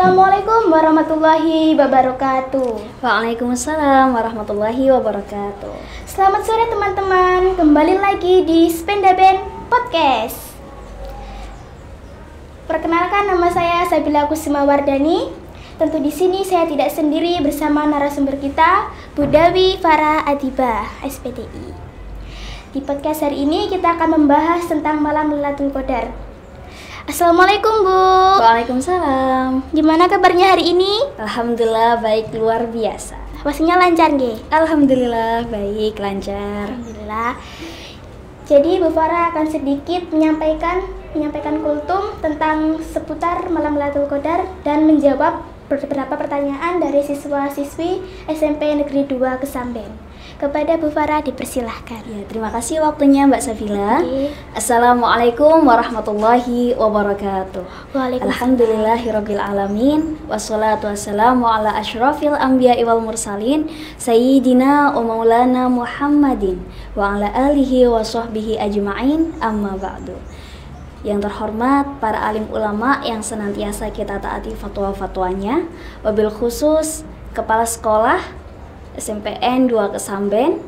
Assalamualaikum warahmatullahi wabarakatuh. Waalaikumsalam warahmatullahi wabarakatuh. Selamat sore teman-teman, kembali lagi di Spenda Band Podcast. Perkenalkan, nama saya Sabila Kusuma Wardani. Tentu di sini saya tidak sendiri, bersama narasumber kita, Bu Dawi Farah Adibah, SPTI. Di podcast hari ini kita akan membahas tentang malam Lailatul Qadar. Assalamualaikum Bu. Waalaikumsalam. Gimana kabarnya hari ini? Alhamdulillah baik, luar biasa. Pastinya lancar nggih? Alhamdulillah baik, lancar. Alhamdulillah. Jadi Bu Farah akan sedikit menyampaikan kultum tentang seputar malam Lailatul Qadar dan menjawab beberapa pertanyaan dari siswa-siswi SMP Negeri 2 Kesamben. Kepada Bu Farah dipersilahkan. Ya, terima kasih waktunya Mbak Safila. Assalamualaikum warahmatullahi wabarakatuh. Alhamdulillahirabbil alamin, wassalatu wassalamu ala asyrafil anbiya'i wal mursalin sayyidina wa maulana Muhammadin wa ala alihi wa sahbihi ajma'in, amma ba'du. Yang terhormat para alim ulama yang senantiasa kita taati fatwa-fatwanya, wabil khusus kepala sekolah SMPN 2 Kesamben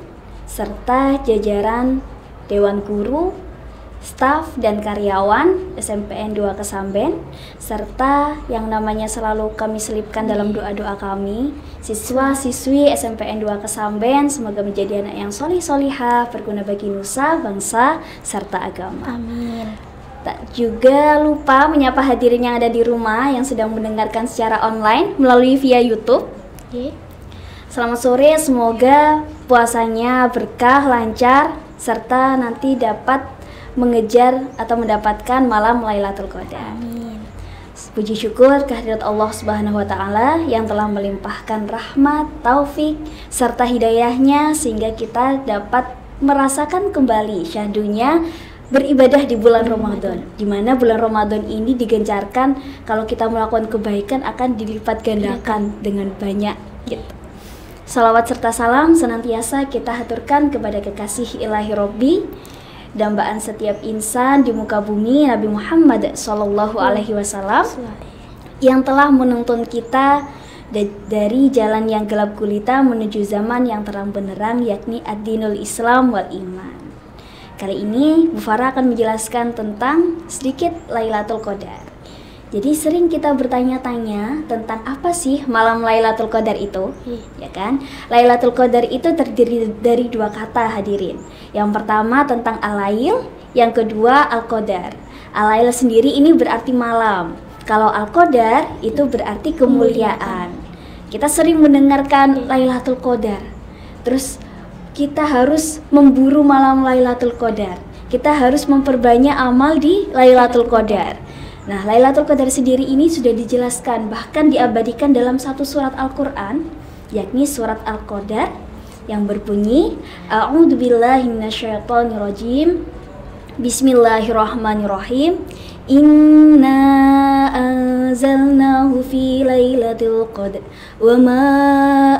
serta jajaran Dewan Guru, staf dan karyawan SMPN 2 Kesamben, serta yang namanya selalu kami selipkan dalam doa-doa kami, siswa-siswi SMPN 2 Kesamben, semoga menjadi anak yang solih-solihah, berguna bagi nusa, bangsa, serta agama. Amin. Tak juga lupa menyapa hadirin yang ada di rumah yang sedang mendengarkan secara online melalui via YouTube. Selamat sore, semoga puasanya berkah, lancar, serta nanti dapat mengejar atau mendapatkan malam Lailatul Qadar. Amin. Puji syukur kehadirat Allah Subhanahu wa Ta'ala yang telah melimpahkan rahmat, taufik, serta hidayahnya sehingga kita dapat merasakan kembali syahdunya beribadah di bulan Ramadan, di mana bulan Ramadan ini digencarkan kalau kita melakukan kebaikan akan dilipat gandakan dengan banyak gitu. Salawat serta salam senantiasa kita haturkan kepada kekasih ilahi Robbi, dambaan setiap insan di muka bumi, Nabi Muhammad Sallallahu Alaihi Wasallam, yang telah menuntun kita dari jalan yang gelap gulita menuju zaman yang terang benderang, yakni ad-dinul Islam wal iman. Kali ini Bu Farah akan menjelaskan tentang sedikit Lailatul Qadar. Jadi sering kita bertanya-tanya tentang apa sih malam Lailatul Qadar itu, ya kan? Lailatul Qadar itu terdiri dari dua kata hadirin. Yang pertama tentang al-lail, yang kedua al-qadar. Al-lail sendiri ini berarti malam. Kalau al-qadar itu berarti kemuliaan. Kita sering mendengarkan Lailatul Qadar. Terus kita harus memburu malam Lailatul Qadar. Kita harus memperbanyak amal di Lailatul Qadar. Nah, Lailatul Qadar sendiri ini sudah dijelaskan, bahkan diabadikan dalam satu surat Al-Quran, yakni surat Al-Qadar yang berbunyi A'udzubillahi minasyaitonirrajim, Bismillahirrahmanirrahim, Inna anzalnahu fi Lailatul Qadar wa ma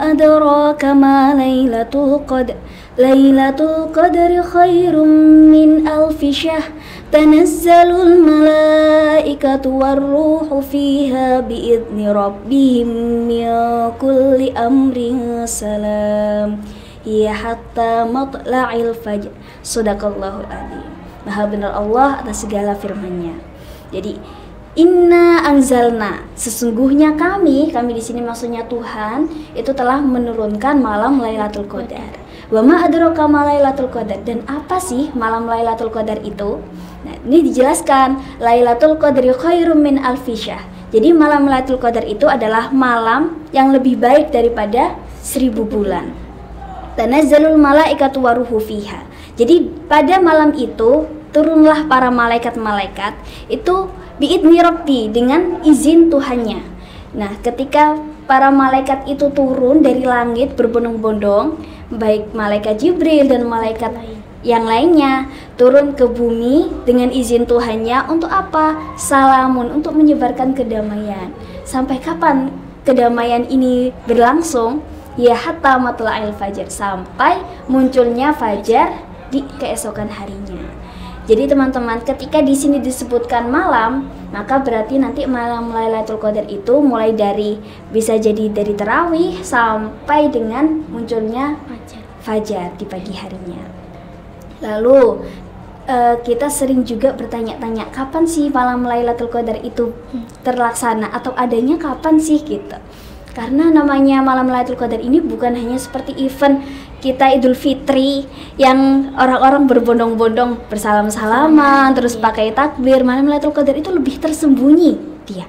adraka ma Lailatul Qadar Lailatul Qadri khairum min alfi syahr tanazzalul malaikatu warruhu fiha biidzni rabbihim min kulli amrin salam ya hatta matla'il fajr. Shadaqallahul adzim. Maha benar Allah atas segala firman-Nya. Jadi inna anzalna, sesungguhnya kami di sini maksudnya Tuhan itu telah menurunkan malam Lailatul Qadar. Wa ma adraka ma Lailatul Qadar, dan apa sih malam Lailatul Qadar itu? Nah, ini dijelaskan Lailatul Qadri khairum min alfi syahr. Jadi malam Lailatul Qadar itu adalah malam yang lebih baik daripada 1000 bulan. Tanazzalul malaikatu waruhu fiha. Jadi pada malam itu turunlah para malaikat-malaikat itu biidzni rabbi, dengan izin Tuhannya. Nah, ketika para malaikat itu turun dari langit berbondong-bondong, baik malaikat Jibril dan malaikat yang lainnya turun ke bumi dengan izin Tuhannya untuk apa? Salamun, untuk menyebarkan kedamaian. Sampai kapan kedamaian ini berlangsung? Ya hatta matla'il fajar, sampai munculnya fajar di keesokan harinya. Jadi teman-teman, ketika di sini disebutkan malam, maka berarti nanti malam Lailatul Qadar itu mulai dari bisa jadi dari tarawih sampai dengan munculnya fajar di pagi harinya. Lalu kita sering juga bertanya-tanya kapan sih malam Lailatul Qadar itu terlaksana atau adanya kapan sih gitu. Karena namanya malam Lailatul Qadar ini bukan hanya seperti event kita Idul Fitri yang orang-orang berbondong-bondong bersalam-salaman terus pakai takbir. Malam Lailatul Qadar itu lebih tersembunyi dia.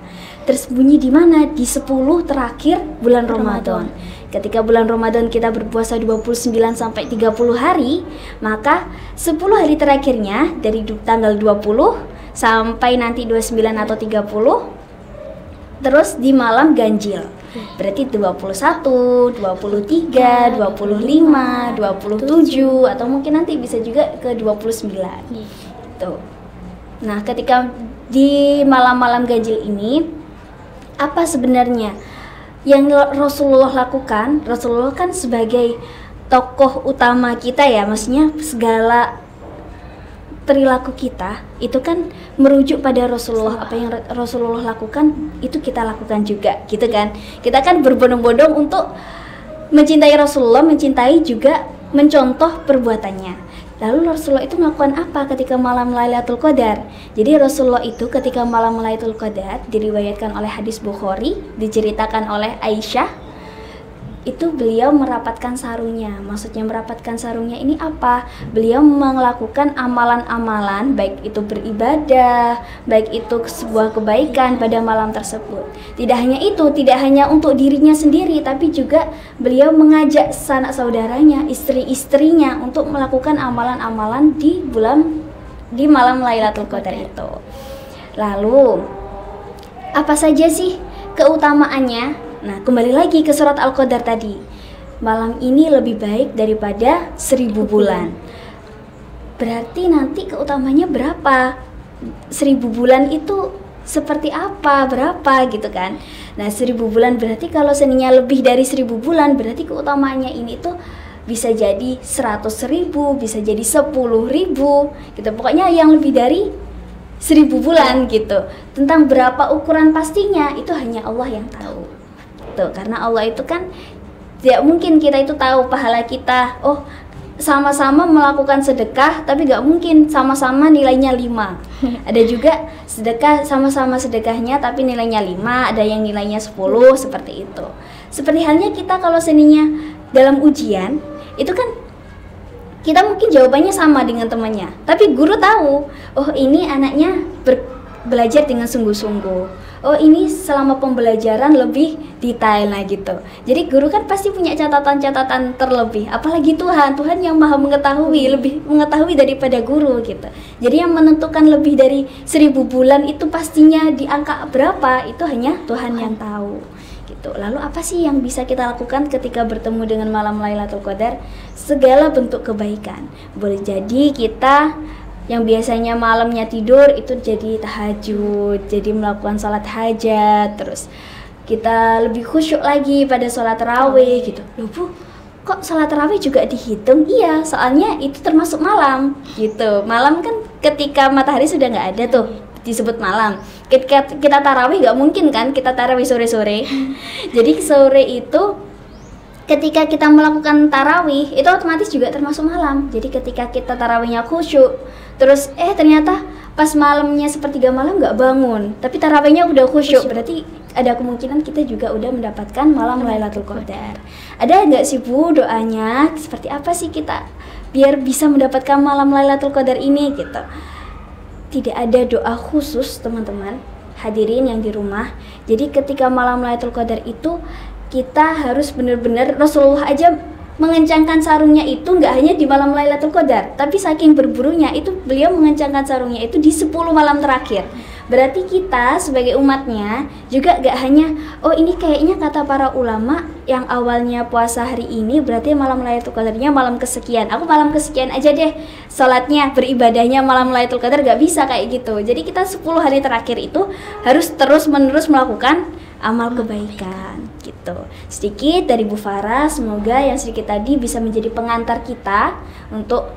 Tersembunyi di mana? Di 10 terakhir bulan Ramadan. Ketika bulan Ramadan kita berpuasa 29 sampai 30 hari, maka 10 hari terakhirnya dari tanggal 20 sampai nanti 29 atau 30 terus di malam ganjil. Berarti 21, 23, 25, 27 atau mungkin nanti bisa juga ke 29. Tuh. Nah, ketika di malam-malam ganjil ini apa sebenarnya yang Rasulullah lakukan? Rasulullah kan sebagai tokoh utama kita ya, maksudnya segala perilaku kita itu kan merujuk pada Rasulullah. Apa yang Rasulullah lakukan itu kita lakukan juga, gitu kan. Kita kan berbondong-bondong untuk mencintai Rasulullah, mencintai juga mencontoh perbuatannya. Lalu Rasulullah itu melakukan apa ketika malam Lailatul Qadar? Jadi Rasulullah itu ketika malam Lailatul Qadar diriwayatkan oleh hadis Bukhari, diceritakan oleh Aisyah, itu beliau merapatkan sarungnya. Maksudnya merapatkan sarungnya ini apa? Beliau melakukan amalan-amalan, baik itu beribadah, baik itu sebuah kebaikan pada malam tersebut. Tidak hanya itu, tidak hanya untuk dirinya sendiri, tapi juga beliau mengajak sanak saudaranya, istri-istrinya untuk melakukan amalan-amalan di malam Lailatul Qadar itu. Lalu apa saja sih keutamaannya? Nah, kembali lagi ke surat Al-Qadar tadi. Malam ini lebih baik daripada 1000 bulan. Berarti nanti keutamanya berapa? 1000 bulan itu seperti apa? Berapa gitu kan? Nah, 1000 bulan berarti kalau seninya lebih dari 1000 bulan, berarti keutamaannya ini tuh bisa jadi 100.000, bisa jadi 10.000 gitu. Pokoknya yang lebih dari 1000 bulan gitu. Tentang berapa ukuran pastinya itu hanya Allah yang tahu. Tuh, karena Allah itu kan tidak mungkin kita itu tahu pahala kita. Oh, sama-sama melakukan sedekah tapi gak mungkin sama-sama nilainya 5. Ada juga sedekah sama-sama sedekahnya tapi nilainya 5, ada yang nilainya 10, seperti itu. Seperti halnya kita kalau seninya dalam ujian itu kan kita mungkin jawabannya sama dengan temannya, tapi guru tahu, oh ini anaknya belajar dengan sungguh-sungguh. Oh ini selama pembelajaran lebih detail lah gitu. Jadi guru kan pasti punya catatan-catatan terlebih. Apalagi Tuhan yang maha mengetahui, lebih mengetahui daripada guru gitu. Jadi yang menentukan lebih dari 1000 bulan itu pastinya di angka berapa, itu hanya Tuhan yang tahu gitu. Lalu apa sih yang bisa kita lakukan ketika bertemu dengan malam Lailatul Qadar? Segala bentuk kebaikan. Boleh jadi kita yang biasanya malamnya tidur itu jadi tahajud, jadi melakukan sholat hajat, terus kita lebih khusyuk lagi pada sholat tarawih gitu. Loh Bu, kok sholat tarawih juga dihitung? Iya, soalnya itu termasuk malam gitu. Malam kan ketika matahari sudah nggak ada tuh disebut malam. Kita tarawih nggak mungkin kan kita tarawih sore-sore. Jadi sore itu ketika kita melakukan tarawih itu otomatis juga termasuk malam. Jadi ketika kita tarawihnya khusyuk, terus ternyata pas malamnya sepertiga malam nggak bangun, tapi tarawihnya udah khusyuk, berarti ada kemungkinan kita juga udah mendapatkan malam Lailatul Qadar. Ada nggak sih Bu doanya? Seperti apa sih kita biar bisa mendapatkan malam Lailatul Qadar ini gitu? Tidak ada doa khusus teman-teman hadirin yang di rumah. Jadi ketika malam Lailatul Qadar itu kita harus benar-benar, Rasulullah aja mengencangkan sarungnya itu nggak hanya di malam Lailatul Qadar, tapi saking berburunya itu beliau mengencangkan sarungnya itu di 10 malam terakhir. Berarti kita sebagai umatnya juga nggak hanya, oh ini kayaknya kata para ulama yang awalnya puasa hari ini berarti malam Lailatul Qadarnya malam kesekian, aku malam kesekian aja deh sholatnya, beribadahnya malam Lailatul Qadar, nggak bisa kayak gitu. Jadi kita 10 hari terakhir itu harus terus-menerus melakukan amal kebaikan gitu. Sedikit dari Bu Farah, semoga yang sedikit tadi bisa menjadi pengantar kita untuk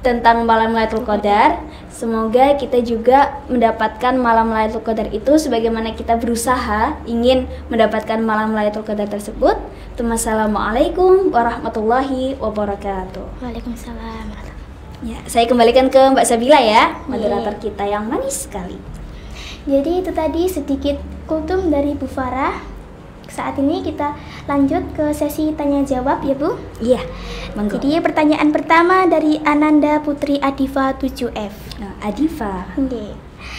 tentang malam Lailatul Qadar. Semoga kita juga mendapatkan malam Lailatul Qadar itu sebagaimana kita berusaha ingin mendapatkan malam Lailatul Qadar tersebut. Wassalamualaikum warahmatullahi wabarakatuh. Waalaikumsalam. Ya, saya kembalikan ke Mbak Sabila ya, moderator kita yang manis sekali. Jadi itu tadi sedikit kultum dari Bu Farah. Saat ini kita lanjut ke sesi tanya jawab ya Bu. Iya, monggo. Jadi pertanyaan pertama dari Ananda Putri Adifa 7F. Nah, Adifa. Oke.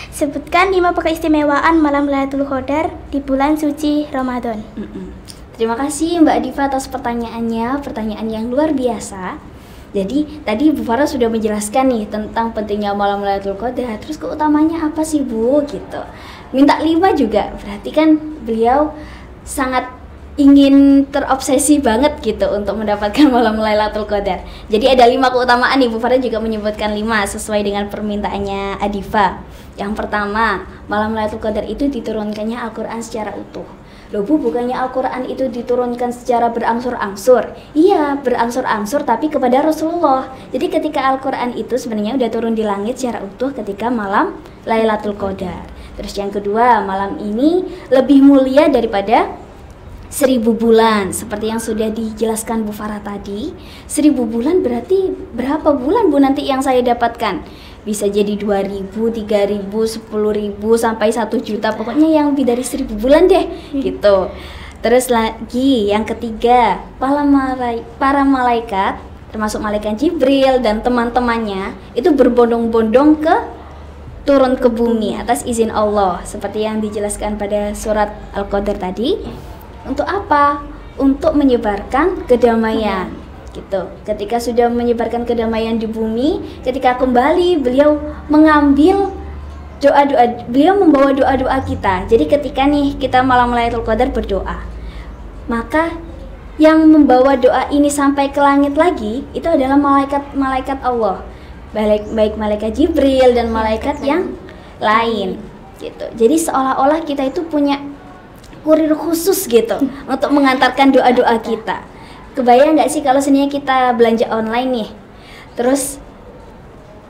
Sebutkan 5 keistimewaan malam Lailatul Qadar di bulan suci Ramadan. Terima kasih Mbak Adifa atas pertanyaannya, pertanyaan yang luar biasa. Jadi tadi Bu Farah sudah menjelaskan nih tentang pentingnya malam Lailatul Qadar. Terus keutamanya apa sih Bu gitu. Minta 5 juga, berarti kan beliau sangat ingin terobsesi banget gitu untuk mendapatkan malam Lailatul Qadar. Jadi ada 5 keutamaan nih, Bu Farah juga menyebutkan 5 sesuai dengan permintaannya Adifa. Yang pertama, malam Lailatul Qadar itu diturunkannya Al-Quran secara utuh. Loh Bu, bukannya Al-Quran itu diturunkan secara berangsur-angsur? Iya, berangsur-angsur tapi kepada Rasulullah. Jadi ketika Al-Quran itu sebenarnya udah turun di langit secara utuh ketika malam Lailatul Qadar. Terus yang kedua, malam ini lebih mulia daripada 1000 bulan. Seperti yang sudah dijelaskan Bu Farah tadi, 1000 bulan berarti berapa bulan Bu nanti yang saya dapatkan? Bisa jadi 2000, 3000, 10.000 sampai 1 juta, pokoknya yang lebih dari 1000 bulan deh gitu. Terus lagi yang ketiga, para malaikat termasuk malaikat Jibril dan teman-temannya itu berbondong-bondong turun ke bumi atas izin Allah seperti yang dijelaskan pada surat Al-Qadar tadi. Untuk apa? Untuk menyebarkan kedamaian gitu. Ketika sudah menyebarkan kedamaian di bumi, ketika kembali beliau mengambil doa-doa, beliau membawa doa-doa kita. Jadi ketika nih kita malam Lailatul Qadar berdoa, maka yang membawa doa ini sampai ke langit lagi itu adalah malaikat Allah, baik malaikat Jibril dan malaikat yang lain gitu. Jadi seolah-olah kita itu punya kurir khusus gitu untuk mengantarkan doa-doa kita. Kebayang nggak sih kalau sebenarnya kita belanja online nih, terus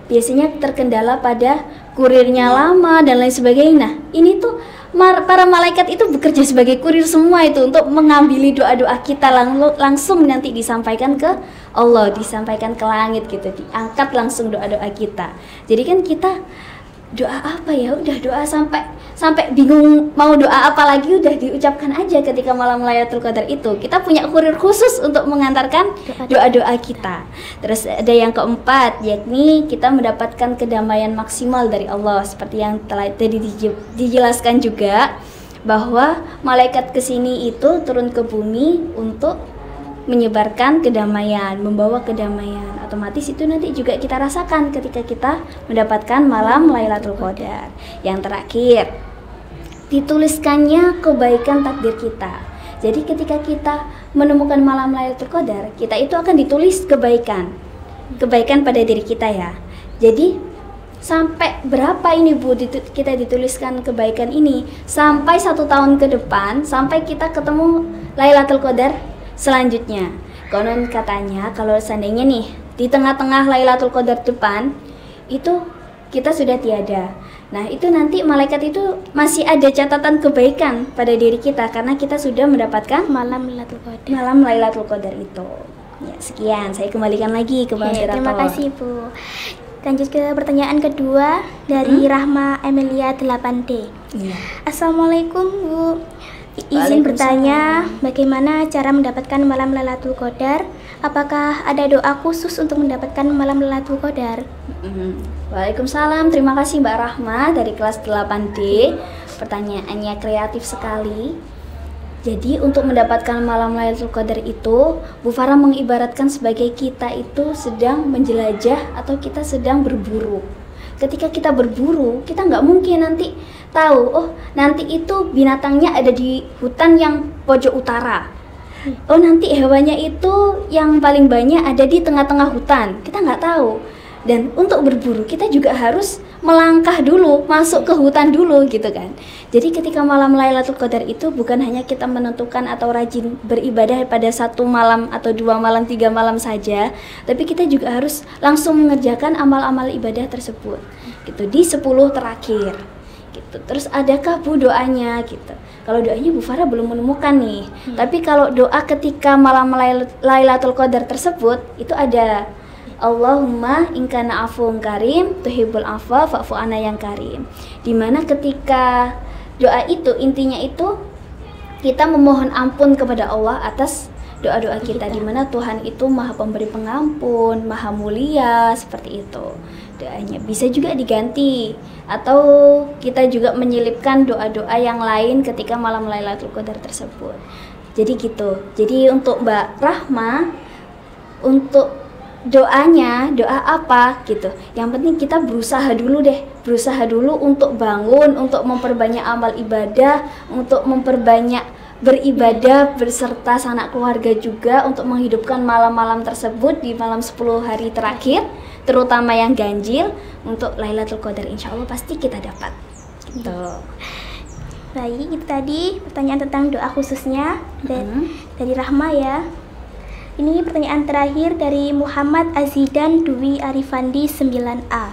biasanya terkendala pada kurirnya lama dan lain sebagainya. Nah, ini tuh para malaikat itu bekerja sebagai kurir semua itu untuk mengambil doa-doa kita langsung nanti disampaikan ke Allah, disampaikan ke langit gitu, diangkat langsung doa-doa kita. Jadi kan kita doa apa ya, udah doa sampai bingung mau doa apa lagi, udah diucapkan aja ketika malam Lailatul Qadar itu. Kita punya kurir khusus untuk mengantarkan doa-doa kita. Terus ada yang keempat, yakni kita mendapatkan kedamaian maksimal dari Allah, seperti yang telah tadi dijelaskan juga bahwa malaikat kesini itu turun ke bumi untuk menyebarkan kedamaian, membawa kedamaian. Otomatis itu nanti juga kita rasakan ketika kita mendapatkan malam Lailatul Qadar. Yang terakhir, dituliskannya kebaikan takdir kita. Jadi ketika kita menemukan malam Lailatul Qadar, kita itu akan ditulis kebaikan pada diri kita ya. Jadi sampai berapa ini Bu kita dituliskan kebaikan ini? Sampai 1 tahun ke depan, sampai kita ketemu Lailatul Qadar selanjutnya. Konon katanya kalau seandainya nih di tengah-tengah Lailatul Qadar depan itu kita sudah tiada. Nah, itu nanti malaikat itu masih ada catatan kebaikan pada diri kita karena kita sudah mendapatkan malam Lailatul Qadar. Malam Lailatul Qadar itu. Ya, sekian. Saya kembalikan lagi ke Bang Sirato. Terima kasih, Bu. Lanjut ke pertanyaan kedua dari Rahma Emilia 8D. Iya. Assalamualaikum, Bu. Izin bertanya, bagaimana cara mendapatkan malam Lailatul Qadar? Apakah ada doa khusus untuk mendapatkan malam Lailatul Qadar? Waalaikumsalam, terima kasih Mbak Rahma dari kelas 8D. Pertanyaannya kreatif sekali. Jadi untuk mendapatkan malam Lailatul Qadar itu, Bu Farah mengibaratkan sebagai kita itu sedang menjelajah atau kita sedang berburu. Ketika kita berburu, kita nggak mungkin nanti tahu, oh nanti itu binatangnya ada di hutan yang pojok utara. Oh nanti hewannya itu yang paling banyak ada di tengah-tengah hutan. Kita nggak tahu. Dan untuk berburu kita juga harus melangkah dulu, masuk ke hutan dulu gitu kan. Jadi ketika malam Lailatul Qadar itu bukan hanya kita menentukan atau rajin beribadah pada 1 malam atau 2 malam, 3 malam saja, tapi kita juga harus langsung mengerjakan amal-amal ibadah tersebut gitu di 10 terakhir gitu. Terus adakah Bu doanya gitu? Kalau doanya Bu Farah belum menemukan nih. Tapi kalau doa ketika malam Lailatul Qadar tersebut itu ada, Allahumma inkana afuwun karim tuhibbul afwa fa'fu anna yang karim. Dimana ketika doa itu intinya itu kita memohon ampun kepada Allah atas doa-doa kita, dimana Tuhan itu maha pemberi pengampun, maha mulia, seperti itu doanya. Bisa juga diganti atau kita juga menyelipkan doa-doa yang lain ketika malam Lailatul Qadar tersebut. Jadi gitu. Jadi untuk Mbak Rahma, untuk doanya, doa apa gitu. Yang penting kita berusaha dulu deh. Berusaha dulu untuk bangun, untuk memperbanyak amal ibadah, untuk memperbanyak beribadah berserta sanak keluarga juga, untuk menghidupkan malam-malam tersebut di malam 10 hari terakhir, terutama yang ganjil untuk Lailatul Qadar. Insya Allah pasti kita dapat gitu. Baik, itu tadi pertanyaan tentang doa khususnya dari Rahma ya. Ini pertanyaan terakhir dari Muhammad Azidan Dwi Arifandi 9A.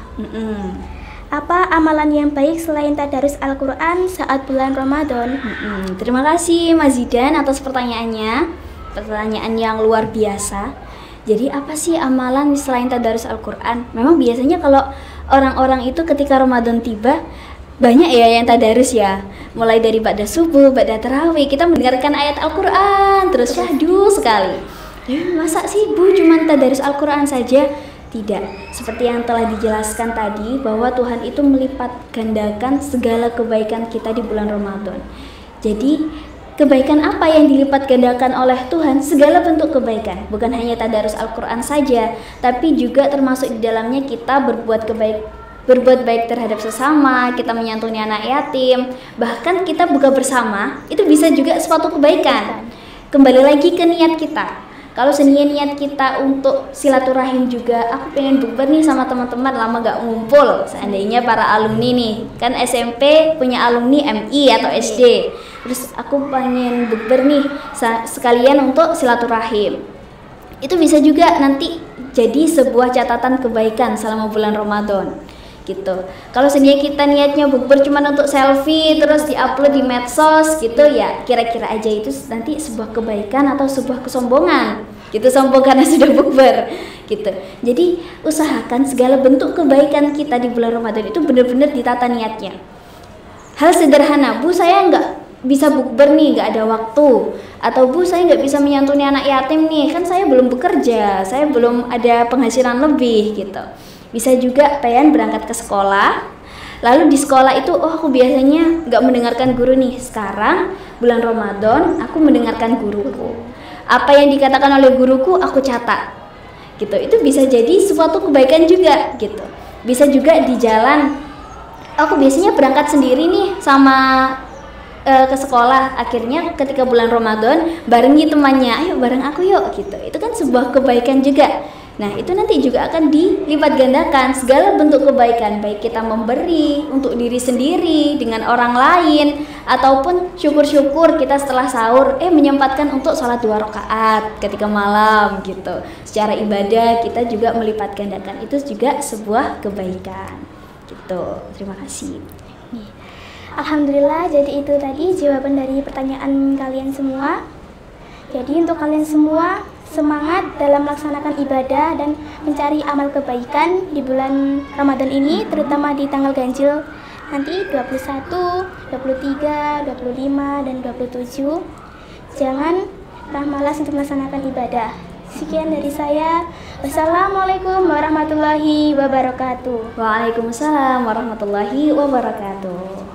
Apa amalan yang baik selain tadarus Al-Quran saat bulan Ramadan? Terima kasih Mas Zidan atas pertanyaannya. Pertanyaan yang luar biasa. Jadi apa sih amalan selain tadarus Al-Quran? Memang biasanya kalau orang-orang itu ketika Ramadan tiba banyak ya yang tadarus ya. Mulai dari ba'da subuh, ba'da tarawih, kita mendengarkan ayat Al-Quran terus syahdu sekali. Masa sih Bu cuma tadarus Al-Quran saja? Tidak, seperti yang telah dijelaskan tadi bahwa Tuhan itu melipat gandakan segala kebaikan kita di bulan Ramadan. Jadi kebaikan apa yang dilipat gandakan oleh Tuhan? Segala bentuk kebaikan, bukan hanya tadarus Al-Quran saja, tapi juga termasuk di dalamnya kita berbuat baik terhadap sesama, kita menyantuni anak yatim, bahkan kita buka bersama, itu bisa juga suatu kebaikan. Kembali lagi ke niat kita. Kalau niat kita untuk silaturahim juga, aku pengen bukber nih sama teman-teman lama gak ngumpul. Seandainya para alumni nih, kan SMP punya alumni MI atau SD. Terus aku pengen bukber nih sekalian untuk silaturahim. Itu bisa juga nanti jadi sebuah catatan kebaikan selama bulan Ramadan. Gitu. Kalau sebenarnya kita niatnya bukber cuma untuk selfie terus diupload di medsos gitu ya, kira-kira aja itu nanti sebuah kebaikan atau sebuah kesombongan gitu, sombong karena sudah bukber gitu. Jadi usahakan segala bentuk kebaikan kita di bulan Ramadan itu benar-benar ditata niatnya. Hal sederhana, Bu saya nggak bisa bukber nih, nggak ada waktu, atau Bu saya nggak bisa menyantuni anak yatim nih, kan saya belum bekerja, saya belum ada penghasilan lebih gitu. Bisa juga pengen berangkat ke sekolah, lalu di sekolah itu aku biasanya nggak mendengarkan guru nih, sekarang bulan Ramadan aku mendengarkan guruku, apa yang dikatakan oleh guruku aku catat gitu. Itu bisa jadi suatu kebaikan juga gitu. Bisa juga di jalan, aku biasanya berangkat sendiri nih sama ke sekolah, akhirnya ketika bulan Ramadan barengi temannya, ayo bareng aku yuk gitu. Itu kan sebuah kebaikan juga. Nah itu nanti juga akan dilipat gandakan segala bentuk kebaikan, baik kita memberi untuk diri sendiri dengan orang lain, ataupun syukur-syukur kita setelah sahur menyempatkan untuk sholat 2 rakaat ketika malam gitu. Secara ibadah kita juga melipat gandakan, itu juga sebuah kebaikan gitu. Terima kasih. Alhamdulillah, jadi itu tadi jawaban dari pertanyaan kalian semua. Jadi untuk kalian semua, semangat dalam melaksanakan ibadah dan mencari amal kebaikan di bulan Ramadan ini, terutama di tanggal ganjil nanti 21, 23, 25, dan 27. Jangan malas untuk melaksanakan ibadah. Sekian dari saya. Wassalamualaikum warahmatullahi wabarakatuh. Waalaikumsalam warahmatullahi wabarakatuh.